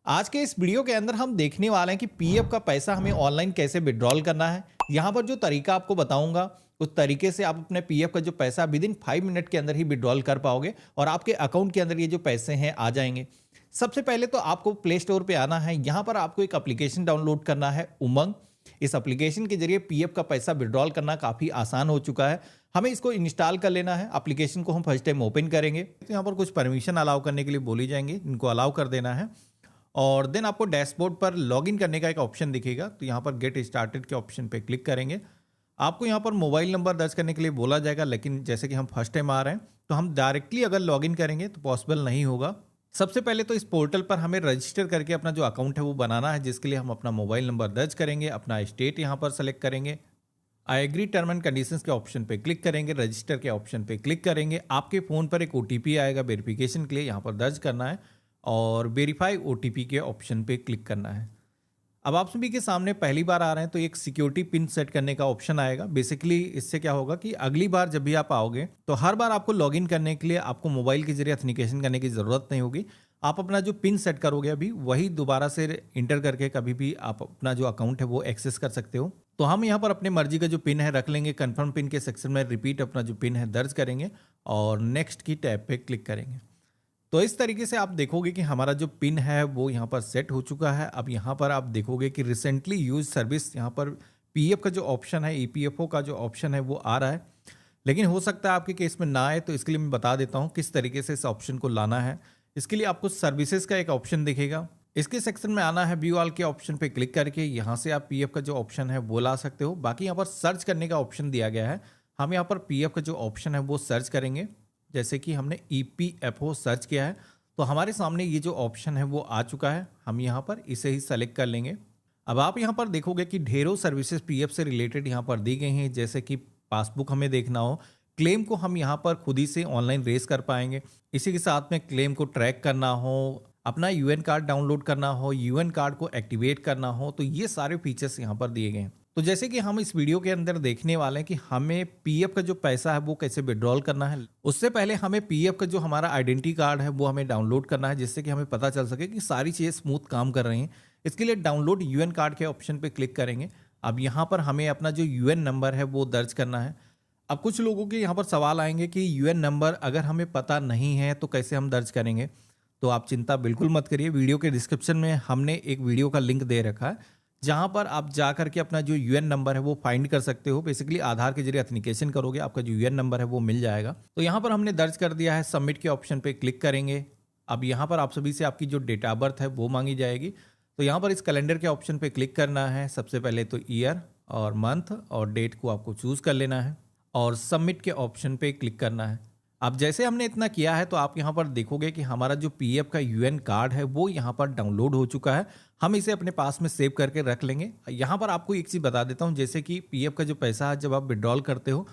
आज के इस वीडियो के अंदर हम देखने वाले हैं कि पीएफ का पैसा हमें ऑनलाइन कैसे विड्रॉल करना है। यहाँ पर जो तरीका आपको बताऊंगा उस तरीके से आप अपने पीएफ का जो पैसा विद इन 5 मिनट के अंदर ही विड्रॉल कर पाओगे और आपके अकाउंट के अंदर ये जो पैसे हैं आ जाएंगे। सबसे पहले तो आपको प्ले स्टोर पे आना है। यहाँ पर आपको एक एप्लीकेशन डाउनलोड करना है, उमंग। इस एप्लीकेशन के जरिए पीएफ का पैसा विड्रॉल करना काफ़ी आसान हो चुका है। हमें इसको इंस्टॉल कर लेना है। एप्लीकेशन को हम फर्स्ट टाइम ओपन करेंगे तो यहाँ पर कुछ परमिशन अलाउ करने के लिए बोली जाएंगे, इनको अलाउ कर देना है। और देन आपको डैशबोर्ड पर लॉगिन करने का एक ऑप्शन दिखेगा, तो यहाँ पर गेट स्टार्टेड के ऑप्शन पे क्लिक करेंगे। आपको यहाँ पर मोबाइल नंबर दर्ज करने के लिए बोला जाएगा, लेकिन जैसे कि हम फर्स्ट टाइम आ रहे हैं तो हम डायरेक्टली अगर लॉगिन करेंगे तो पॉसिबल नहीं होगा। सबसे पहले तो इस पोर्टल पर हमें रजिस्टर करके अपना जो अकाउंट है वो बनाना है, जिसके लिए हम अपना मोबाइल नंबर दर्ज करेंगे, अपना स्टेट यहाँ पर सेलेक्ट करेंगे, I agree term and conditions के ऑप्शन पे क्लिक करेंगे, रजिस्टर के ऑप्शन पे क्लिक करेंगे। आपके फ़ोन पर एक ओटीपी आएगा वेरिफिकेशन के लिए, यहाँ पर दर्ज करना है और वेरीफाई ओटीपी के ऑप्शन पे क्लिक करना है। अब आप सभी के सामने पहली बार आ रहे हैं तो एक सिक्योरिटी पिन सेट करने का ऑप्शन आएगा। बेसिकली इससे क्या होगा कि अगली बार जब भी आप आओगे तो हर बार आपको लॉगिन करने के लिए आपको मोबाइल के जरिए ऑथेंटिकेशन करने की ज़रूरत नहीं होगी। आप अपना जो पिन सेट करोगे अभी वही दोबारा से इंटर करके कभी भी आप अपना जो अकाउंट है वो एक्सेस कर सकते हो। तो हम यहाँ पर अपने मर्जी का जो पिन है रख लेंगे। कन्फर्म पिन के सेक्शन में रिपीट अपना जो पिन है दर्ज करेंगे और नेक्स्ट की टैब पे क्लिक करेंगे। तो इस तरीके से आप देखोगे कि हमारा जो पिन है वो यहाँ पर सेट हो चुका है। अब यहाँ पर आप देखोगे कि रिसेंटली यूज सर्विस, यहाँ पर पीएफ का जो ऑप्शन है, ईपीएफओ का जो ऑप्शन है वो आ रहा है, लेकिन हो सकता है आपके केस में ना आए। तो इसके लिए मैं बता देता हूँ किस तरीके से इस ऑप्शन को लाना है। इसके लिए आपको सर्विसेज का एक ऑप्शन दिखेगा, इसके सेक्शन में आना है। व्यू ऑल के ऑप्शन पे क्लिक करके यहाँ से आप पीएफ का जो ऑप्शन है वो ला सकते हो। बाकी यहाँ पर सर्च करने का ऑप्शन दिया गया है। हम यहाँ पर पीएफ का जो ऑप्शन है वो सर्च करेंगे। जैसे कि हमने ईपीएफओ सर्च किया है तो हमारे सामने ये जो ऑप्शन है वो आ चुका है। हम यहाँ पर इसे ही सेलेक्ट कर लेंगे। अब आप यहाँ पर देखोगे कि ढेरों सर्विसेज पीएफ से रिलेटेड यहाँ पर दी गई हैं, जैसे कि पासबुक हमें देखना हो, क्लेम को हम यहाँ पर खुद ही से ऑनलाइन रेज कर पाएंगे। इसी के साथ में क्लेम को ट्रैक करना हो, अपना यूएन कार्ड डाउनलोड करना हो, यूएन कार्ड को एक्टिवेट करना हो, तो ये सारे फीचर्स यहाँ पर दिए गए हैं। तो जैसे कि हम इस वीडियो के अंदर देखने वाले हैं कि हमें पीएफ का जो पैसा है वो कैसे विड्रॉल करना है। उससे पहले हमें पीएफ का जो हमारा आइडेंटिटी कार्ड है वो हमें डाउनलोड करना है, जिससे कि हमें पता चल सके कि सारी चीज़ें स्मूथ काम कर रही हैं। इसके लिए डाउनलोड यूएन कार्ड के ऑप्शन पे क्लिक करेंगे। अब यहाँ पर हमें अपना जो यूएन नंबर है वो दर्ज करना है। अब कुछ लोगों के यहाँ पर सवाल आएंगे कि यूएन नंबर अगर हमें पता नहीं है तो कैसे हम दर्ज करेंगे। तो आप चिंता बिल्कुल मत करिए, वीडियो के डिस्क्रिप्शन में हमने एक वीडियो का लिंक दे रखा है, जहां पर आप जा करके अपना जो यूएन नंबर है वो फाइंड कर सकते हो। बेसिकली आधार के जरिए ऑथेंटिकेशन करोगे, आपका जो यूएन नंबर है वो मिल जाएगा। तो यहाँ पर हमने दर्ज कर दिया है, सबमिट के ऑप्शन पे क्लिक करेंगे। अब यहाँ पर आप सभी से आपकी जो डेट ऑफ बर्थ है वो मांगी जाएगी। तो यहाँ पर इस कैलेंडर के ऑप्शन पे क्लिक करना है। सबसे पहले तो ईयर और मंथ और डेट को आपको चूज कर लेना है और सबमिट के ऑप्शन पे क्लिक करना है। अब जैसे हमने इतना किया है तो आप यहाँ पर देखोगे कि हमारा जो पीएफ का यूएन कार्ड है वो यहाँ पर डाउनलोड हो चुका है। हम इसे अपने पास में सेव करके रख लेंगे। यहाँ पर आपको एक चीज़ बता देता हूँ, जैसे कि पीएफ का जो पैसा है जब आप विड्रॉल करते हो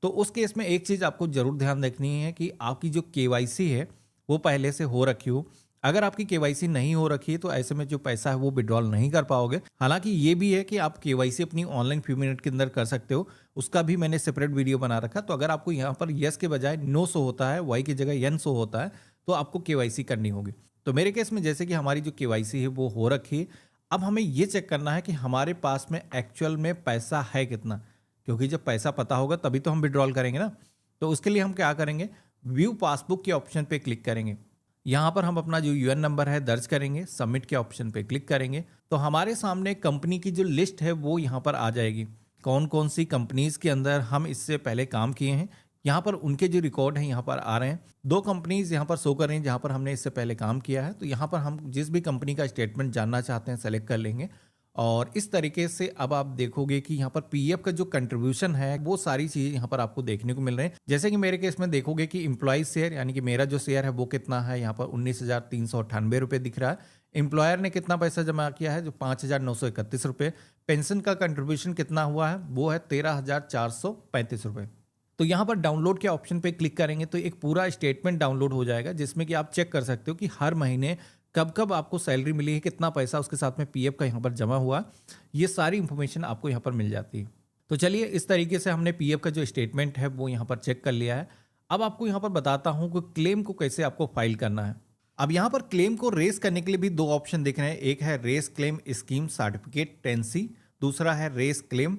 तो उस केस में एक चीज़ आपको ज़रूर ध्यान रखनी है कि आपकी जो केवाईसी है वो पहले से हो रखी हो। अगर आपकी केवाईसी नहीं हो रखी है तो ऐसे में जो पैसा है वो विड्रॉल नहीं कर पाओगे। हालांकि ये भी है कि आप केवाईसी अपनी ऑनलाइन फ्यू मिनट के अंदर कर सकते हो, उसका भी मैंने सेपरेट वीडियो बना रखा। तो अगर आपको यहाँ पर यस के बजाय नो शो होता है, वाई की जगह यन शो होता है, तो आपको केवाईसी करनी होगी। तो मेरे केस में जैसे कि हमारी जो केवाईसी है वो हो रखी है। अब हमें ये चेक करना है कि हमारे पास में एक्चुअल में पैसा है कितना, क्योंकि जब पैसा पता होगा तभी तो हम विड्रॉल करेंगे ना। तो उसके लिए हम क्या करेंगे, व्यू पासबुक के ऑप्शन पे क्लिक करेंगे। यहाँ पर हम अपना जो यूएन नंबर है दर्ज करेंगे, सबमिट के ऑप्शन पे क्लिक करेंगे तो हमारे सामने कंपनी की जो लिस्ट है वो यहाँ पर आ जाएगी। कौन कौन सी कंपनीज के अंदर हम इससे पहले काम किए हैं, यहाँ पर उनके जो रिकॉर्ड हैं यहाँ पर आ रहे हैं। 2 कंपनीज यहाँ पर शो कर रही हैं जहाँ पर हमने इससे पहले काम किया है। तो यहाँ पर हम जिस भी कंपनी का स्टेटमेंट जानना चाहते हैं सेलेक्ट कर लेंगे और इस तरीके से अब आप देखोगे कि यहाँ पर पीएफ का जो कंट्रीब्यूशन है वो सारी चीज़ें यहाँ पर आपको देखने को मिल रहे हैं। जैसे कि मेरे केस में देखोगे कि एम्प्लॉय शेयर यानी कि मेरा जो शेयर है वो कितना है, यहाँ पर 19,398 रुपये दिख रहा है। एम्प्लॉयर ने कितना पैसा जमा किया है, जो 5,931 रुपये। पेंशन का कंट्रीब्यूशन कितना हुआ है वो है 13,435 रुपये। तो यहाँ पर डाउनलोड के ऑप्शन पे क्लिक करेंगे तो एक पूरा स्टेटमेंट डाउनलोड हो जाएगा, जिसमें कि आप चेक कर सकते हो कि हर महीने कब कब आपको सैलरी मिली है, कितना पैसा उसके साथ में पीएफ का यहाँ पर जमा हुआ, ये सारी इंफॉर्मेशन आपको यहाँ पर मिल जाती है। तो चलिए इस तरीके से हमने पीएफ का जो स्टेटमेंट है वो यहाँ पर चेक कर लिया है। अब आपको यहाँ पर बताता हूँ कि क्लेम को कैसे आपको फाइल करना है। अब यहाँ पर क्लेम को रेस करने के लिए भी दो ऑप्शन दिख रहे हैं। एक है race claim scheme certificate 10C, दूसरा है रेस क्लेम।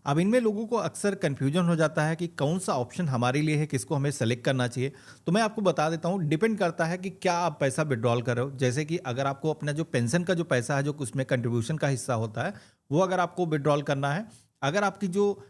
अब इनमें लोगों को अक्सर कन्फ्यूजन हो जाता है कि कौन सा ऑप्शन हमारे लिए है, किसको हमें सेलेक्ट करना चाहिए। तो मैं आपको बता देता हूँ, डिपेंड करता है कि क्या आप पैसा विड्रॉल कर रहे हो। जैसे कि अगर आपको अपना जो पेंशन का जो पैसा है, जो उसमें कंट्रीब्यूशन का हिस्सा होता है, वो अगर आपको विड्रॉल करना है, अगर आपकी जो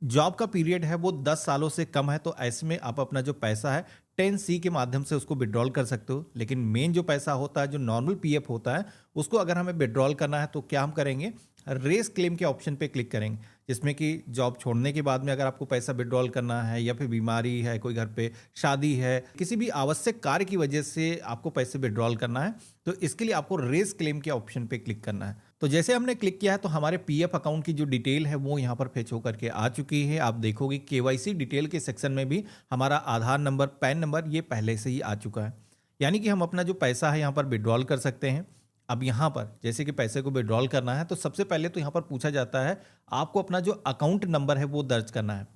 जॉब का पीरियड है वो 10 सालों से कम है, तो ऐसे में आप अपना जो पैसा है 10C के माध्यम से उसको विड्रॉल कर सकते हो। लेकिन मेन जो पैसा होता है, जो नॉर्मल पीएफ होता है, उसको अगर हमें विड्रॉल करना है तो क्या हम करेंगे, रेस क्लेम के ऑप्शन पे क्लिक करेंगे, जिसमें कि जॉब छोड़ने के बाद में अगर आपको पैसा विड्रॉल करना है, या फिर बीमारी है, कोई घर पे शादी है, किसी भी आवश्यक कार्य की वजह से आपको पैसे विड्रॉल करना है, तो इसके लिए आपको रेस क्लेम के ऑप्शन पे क्लिक करना है। तो जैसे हमने क्लिक किया है तो हमारे पीएफ अकाउंट की जो डिटेल है वो यहाँ पर फेच होकर के आ चुकी है। आप देखोगे केवाईसी डिटेल के सेक्शन में भी हमारा आधार नंबर, पैन नंबर ये पहले से ही आ चुका है, यानी कि हम अपना जो पैसा है यहाँ पर विड्रॉल कर सकते हैं। अब यहाँ पर जैसे कि पैसे को विड्रॉल करना है तो सबसे पहले तो यहाँ पर पूछा जाता है आपको अपना जो अकाउंट नंबर है वो दर्ज करना है।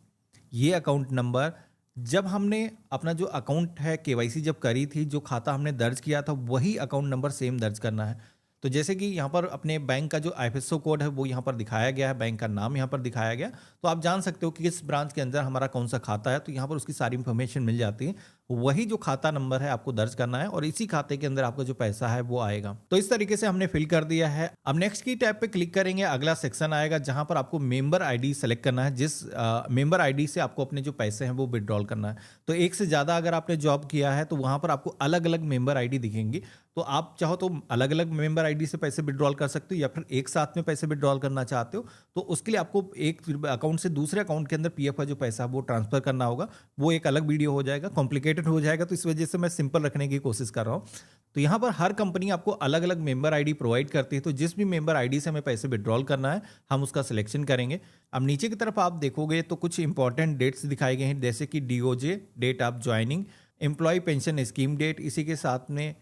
ये अकाउंट नंबर जब हमने अपना जो अकाउंट है केवाईसी जब करी थी, जो खाता हमने दर्ज किया था, वही अकाउंट नंबर सेम दर्ज करना है। तो जैसे कि यहाँ पर अपने बैंक का जो आईएफएससी कोड है वो यहाँ पर दिखाया गया है, बैंक का नाम यहाँ पर दिखाया गया, तो आप जान सकते हो कि किस ब्रांच के अंदर हमारा कौन सा खाता है, तो यहाँ पर उसकी सारी इंफॉर्मेशन मिल जाती है। वही जो खाता नंबर है आपको दर्ज करना है और इसी खाते के अंदर आपका जो पैसा है वो आएगा। तो इस तरीके से हमने फिल कर दिया है। अब नेक्स्ट की टैब पे क्लिक करेंगे, अगला सेक्शन आएगा जहां पर आपको मेंबर आईडी सेलेक्ट करना है, जिस मेंबर आईडी से आपको अपने जो पैसे हैं वो विड्रॉल करना है। तो एक से ज्यादा अगर आपने जॉब किया है तो वहां पर आपको अलग अलग मेंबर आईडी दिखेंगी, तो आप चाहो तो अलग अलग मेंबर आईडी से पैसे विड्रॉल कर सकते हो, या फिर एक साथ में पैसे विड्रॉल करना चाहते हो तो उसके लिए आपको एक अकाउंट से दूसरे अकाउंट के अंदर पीएफ का जो पैसा वो ट्रांसफर करना होगा। वो एक अलग वीडियो हो जाएगा, कॉम्प्लिकेटेड हो जाएगा, तो इस वजह से मैं सिंपल रखने की कोशिश कर रहा हूँ। तो यहाँ पर हर कंपनी आपको अलग अलग मेंबर आईडी प्रोवाइड करती है, तो जिस भी मेंबर आईडी से हमें पैसे विड्रॉल करना है हम उसका सिलेक्शन करेंगे। अब नीचे की तरफ आप देखोगे तो कुछ इंपॉर्टेंट डेट्स दिखाई गए हैं, जैसे कि DOJ date of joining, employ pension scheme date, इसी के साथ में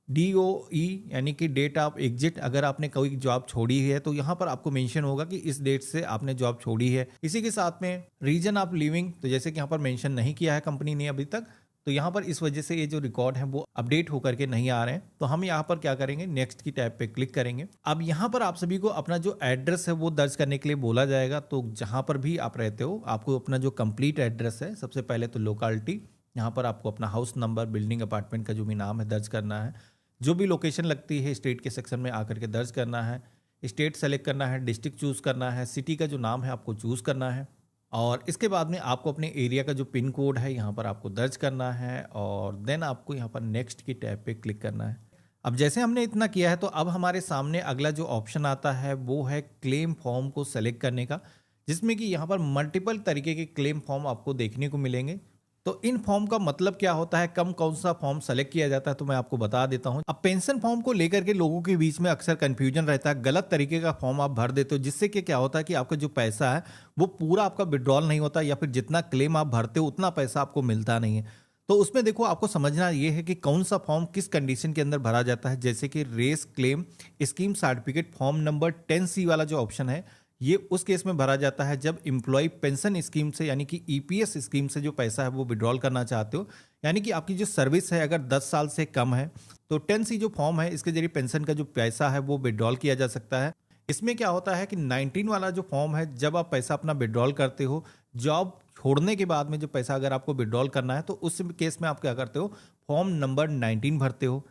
DOE यानी कि डेट ऑफ एग्जिट, अगर आपने कोई जॉब छोड़ी है तो यहाँ पर आपको मेंशन होगा कि इस डेट से आपने जॉब छोड़ी है। इसी के साथ में रीजन ऑफ लिविंग, तो जैसे कि यहाँ पर मेंशन नहीं किया है कंपनी ने अभी तक, तो यहाँ पर इस वजह से ये जो रिकॉर्ड है वो अपडेट होकर के नहीं आ रहे हैं। तो हम यहाँ पर क्या करेंगे, नेक्स्ट की टैब पे क्लिक करेंगे। अब यहाँ पर आप सभी को अपना जो एड्रेस है वो दर्ज करने के लिए बोला जाएगा। तो जहाँ पर भी आप रहते हो आपको अपना जो कंप्लीट एड्रेस है, सबसे पहले तो लोकेलिटी, यहाँ पर आपको अपना हाउस नंबर, बिल्डिंग, अपार्टमेंट का जो भी नाम है दर्ज करना है। जो भी लोकेशन लगती है स्टेट के सेक्शन में आकर के दर्ज करना है। स्टेट सेलेक्ट करना है, डिस्ट्रिक्ट चूज करना है, सिटी का जो नाम है आपको चूज करना है, और इसके बाद में आपको अपने एरिया का जो पिन कोड है यहाँ पर आपको दर्ज करना है, और देन आपको यहाँ पर नेक्स्ट की टैब पे क्लिक करना है। अब जैसे हमने इतना किया है तो अब हमारे सामने अगला जो ऑप्शन आता है वो है क्लेम फॉर्म को सेलेक्ट करने का, जिसमें कि यहाँ पर मल्टीपल तरीके के क्लेम फॉर्म आपको देखने को मिलेंगे। तो इन फॉर्म का मतलब क्या होता है, कौन सा फॉर्म सेलेक्ट किया जाता है, तो मैं आपको बता देता हूं। अब पेंशन फॉर्म को लेकर के लोगों के बीच में अक्सर कंफ्यूजन रहता है, गलत तरीके का फॉर्म आप भर देते हो, जिससे कि क्या होता है कि आपका जो पैसा है वो पूरा आपका विड्रॉल नहीं होता, या फिर जितना क्लेम आप भरते हो उतना पैसा आपको मिलता नहीं है। तो उसमें देखो आपको समझना ये है कि कौन सा फॉर्म किस कंडीशन के अंदर भरा जाता है। जैसे कि race claim scheme certificate form number 10C वाला जो ऑप्शन है, ये उस केस में भरा जाता है जब एम्प्लॉय पेंशन स्कीम से यानी कि ईपीएस स्कीम से जो पैसा है वो विड्रॉल करना चाहते हो, यानी कि आपकी जो सर्विस है अगर 10 साल से कम है तो 10C जो फॉर्म है इसके जरिए पेंशन का जो पैसा है वो विड्रॉल किया जा सकता है। इसमें क्या होता है कि 19 वाला जो फॉर्म है, जब आप पैसा अपना विड्रॉल करते हो जॉब छोड़ने के बाद में, जो पैसा अगर आपको विड्रॉल करना है तो उस केस में आप क्या करते हो, फॉर्म नंबर 19 भरते हो।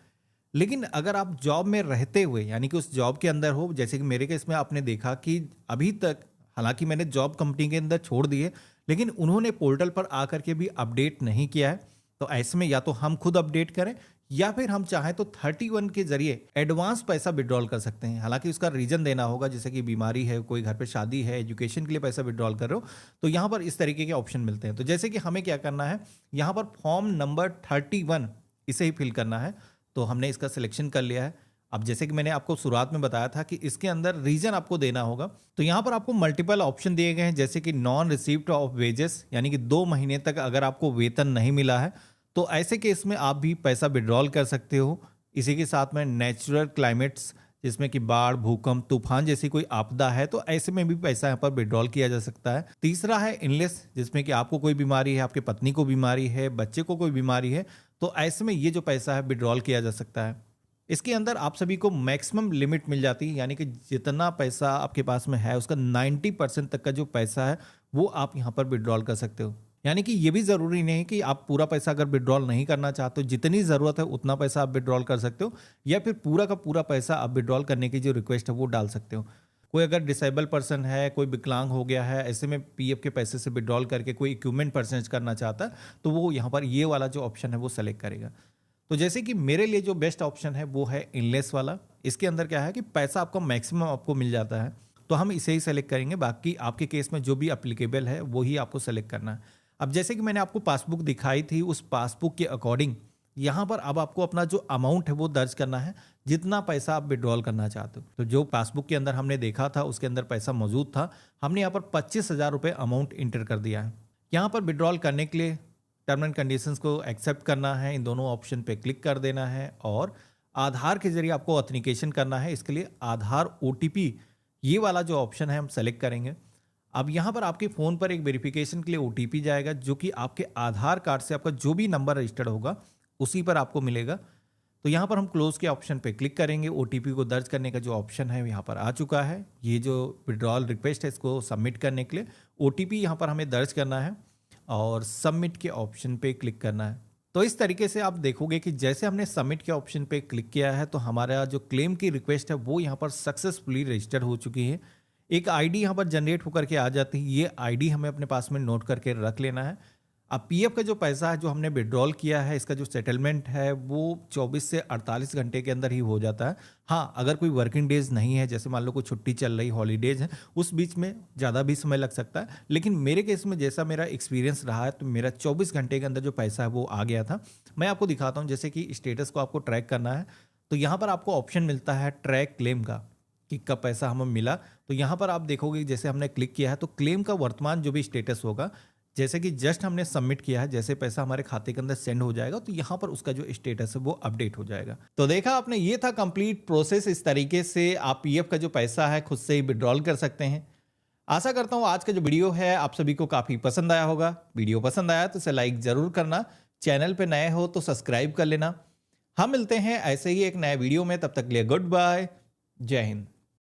लेकिन अगर आप जॉब में रहते हुए यानी कि उस जॉब के अंदर हो, जैसे कि मेरे केस में आपने देखा कि अभी तक हालांकि मैंने जॉब कंपनी के अंदर छोड़ दी है, लेकिन उन्होंने पोर्टल पर आकर के भी अपडेट नहीं किया है, तो ऐसे में या तो हम खुद अपडेट करें या फिर हम चाहें तो 31 के जरिए एडवांस पैसा विड्रॉल कर सकते हैं। हालांकि उसका रीजन देना होगा, जैसे कि बीमारी है, कोई घर पे शादी है, एजुकेशन के लिए पैसा विड्रॉल कर रहे हो, तो यहाँ पर इस तरीके के ऑप्शन मिलते हैं। तो जैसे कि हमें क्या करना है, यहाँ पर फॉर्म नंबर 31 इसे ही फिल करना है, तो हमने इसका सिलेक्शन कर लिया है। अब जैसे कि मैंने आपको शुरुआत में बताया था कि इसके अंदर रीजन आपको देना होगा, तो यहाँ पर आपको मल्टीपल ऑप्शन दिए गए हैं, जैसे कि नॉन रिसीव्ड ऑफ वेजेस, यानी कि 2 महीने तक अगर आपको वेतन नहीं मिला है तो ऐसे केस में आप भी पैसा विड्रॉल कर सकते हो। इसी के साथ में नेचुरल क्लाइमेट्स, जिसमें कि बाढ़, भूकंप, तूफान जैसी कोई आपदा है, तो ऐसे में भी पैसा यहाँ पर विड्रॉल किया जा सकता है। तीसरा है इनलेस, जिसमें कि आपको कोई बीमारी है, आपके पत्नी को बीमारी है, बच्चे को कोई बीमारी है, तो ऐसे में ये जो पैसा है विड्रॉल किया जा सकता है। इसके अंदर आप सभी को मैक्सिमम लिमिट मिल जाती है, यानी कि जितना पैसा आपके पास में है उसका 90% तक का जो पैसा है वो आप यहाँ पर विड्रॉल कर सकते हो। यानी कि ये भी ज़रूरी नहीं है कि आप पूरा पैसा अगर विड्रॉल नहीं करना चाहते हो, जितनी ज़रूरत है उतना पैसा आप विड्रॉल कर सकते हो, या फिर पूरा का पूरा पैसा आप विड्रॉल करने की जो रिक्वेस्ट है वो डाल सकते हो। कोई अगर डिसेबल पर्सन है, कोई विकलांग हो गया है, ऐसे में पीएफ के पैसे से विड्रॉल करके कोई इक्विपमेंट परचेज करना चाहता है तो वो यहाँ पर ये वाला जो ऑप्शन है वो सेलेक्ट करेगा। तो जैसे कि मेरे लिए जो बेस्ट ऑप्शन है वो है इनलेस वाला। इसके अंदर क्या है कि पैसा आपको मैक्सिमम आपको मिल जाता है, तो हम इसे ही सेलेक्ट करेंगे। बाकी आपके केस में जो भी अप्लीकेबल है वही आपको सेलेक्ट करना है। अब जैसे कि मैंने आपको पासबुक दिखाई थी, उस पासबुक के अकॉर्डिंग यहाँ पर अब आपको अपना जो अमाउंट है वो दर्ज करना है, जितना पैसा आप विड्रॉल करना चाहते हो। तो जो पासबुक के अंदर हमने देखा था उसके अंदर पैसा मौजूद था, हमने यहाँ पर 25,000 रुपये अमाउंट इंटर कर दिया है। यहाँ पर विड्रॉल करने के लिए टर्म एंड कंडीशंस को एक्सेप्ट करना है, इन दोनों ऑप्शन पे क्लिक कर देना है और आधार के जरिए आपको ऑथेंटिकेशन करना है। इसके लिए आधार ओटीपी ये वाला जो ऑप्शन है हम सेलेक्ट करेंगे। अब यहाँ पर आपके फ़ोन पर एक वेरिफिकेशन के लिए ओटीपी जाएगा, जो कि आपके आधार कार्ड से आपका जो भी नंबर रजिस्टर्ड होगा उसी पर आपको मिलेगा। तो यहाँ पर हम क्लोज के ऑप्शन पे क्लिक करेंगे। ओटीपी को दर्ज करने का जो ऑप्शन है यहाँ पर आ चुका है। ये जो विड्रॉल रिक्वेस्ट है इसको सबमिट करने के लिए ओटीपी यहाँ पर हमें दर्ज करना है और सबमिट के ऑप्शन पे क्लिक करना है। तो इस तरीके से आप देखोगे कि जैसे हमने सबमिट के ऑप्शन पे क्लिक किया है तो हमारा जो क्लेम की रिक्वेस्ट है वो यहाँ पर सक्सेसफुली रजिस्टर्ड हो चुकी है। एक आईडी यहाँ पर जनरेट होकर के आ जाती है, ये आईडी हमें अपने पास में नोट करके रख लेना है। अब पीएफ का जो पैसा है जो हमने विड्रॉल किया है, इसका जो सेटलमेंट है वो 24 से 48 घंटे के अंदर ही हो जाता है। हाँ, अगर कोई वर्किंग डेज नहीं है, जैसे मान लो कोई छुट्टी चल रही, हॉलीडेज है, उस बीच में ज़्यादा भी समय लग सकता है। लेकिन मेरे केस में जैसा मेरा एक्सपीरियंस रहा है तो मेरा 24 घंटे के अंदर जो पैसा है वो आ गया था। मैं आपको दिखाता हूँ, जैसे कि स्टेटस को आपको ट्रैक करना है तो यहाँ पर आपको ऑप्शन मिलता है ट्रैक क्लेम का, कि कब पैसा हमें मिला। तो यहाँ पर आप देखोगे जैसे हमने क्लिक किया है तो क्लेम का वर्तमान जो भी स्टेटस होगा, जैसे कि जस्ट हमने सबमिट किया है, जैसे पैसा हमारे खाते के अंदर सेंड हो जाएगा तो यहाँ पर उसका जो स्टेटस है वो अपडेट हो जाएगा। तो देखा आपने, ये था कंप्लीट प्रोसेस। इस तरीके से आप पीएफ का जो पैसा है खुद से ही विड्रॉल कर सकते हैं। आशा करता हूँ आज का जो वीडियो है आप सभी को काफ़ी पसंद आया होगा। वीडियो पसंद आया तो इसे लाइक ज़रूर करना, चैनल पर नए हो तो सब्सक्राइब कर लेना। हम मिलते हैं ऐसे ही एक नए वीडियो में, तब तक के लिए गुड बाय, जय हिंद।